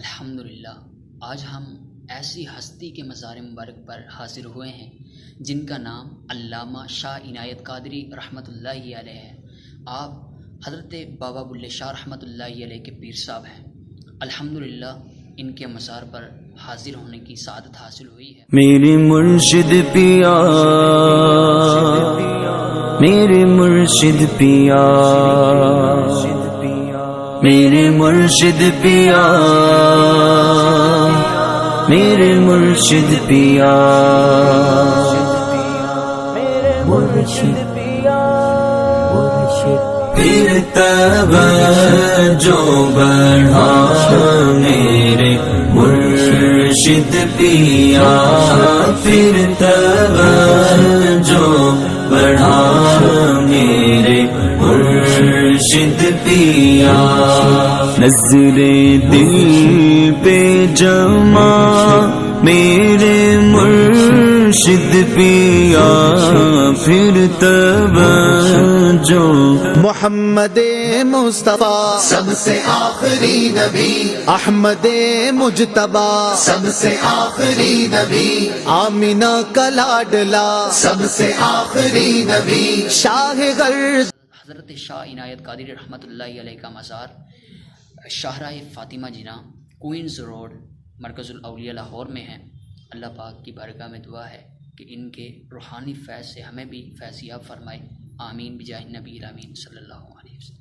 الحمدللہ آج ہم ایسی ہستی کے مزار مبارک پر حاضر ہوئے ہیں جن کا نام علامہ شاہ عنایت قادری رحمۃ اللہ علیہ ہے۔ آپ حضرت بابا بلے شاہ رحمۃ اللہ علیہ کے پیر صاحب ہیں۔ الحمدللہ ان کے مزار پر حاضر ہونے کی سعادت حاصل ہوئی ہے۔ میرے مرشد پیا، میرے مرشد پیا، میرے مرشد پیا، میرے مرشد پیا، مرشد پیا، پھر توجہ بڑھا میرے مرشد پیا، پھر توجہ بڑھا میرے مرشد پیا، نظر دل پہ جما میرے مرشد پیا، پھر توجہ محمد مصطفیٰ سب سے آخری نبی، احمد مجتبی سب سے آخری نبی، آمینہ کا لاڈلا سب سے آخری نبی، شاہ غرض حضرت شاہ عنایت قادری رحمۃ اللہ علیہ کا مزار شاہراہ فاطمہ جناح، کوئنز روڈ، مرکز الاولیاء لاہور میں ہے۔ اللہ پاک کی بارگاہ میں دعا ہے کہ ان کے روحانی فیض سے ہمیں بھی فیضیاب فرمائے۔ آمین بجاہ نبی الامین صلی اللہ علیہ وسلم۔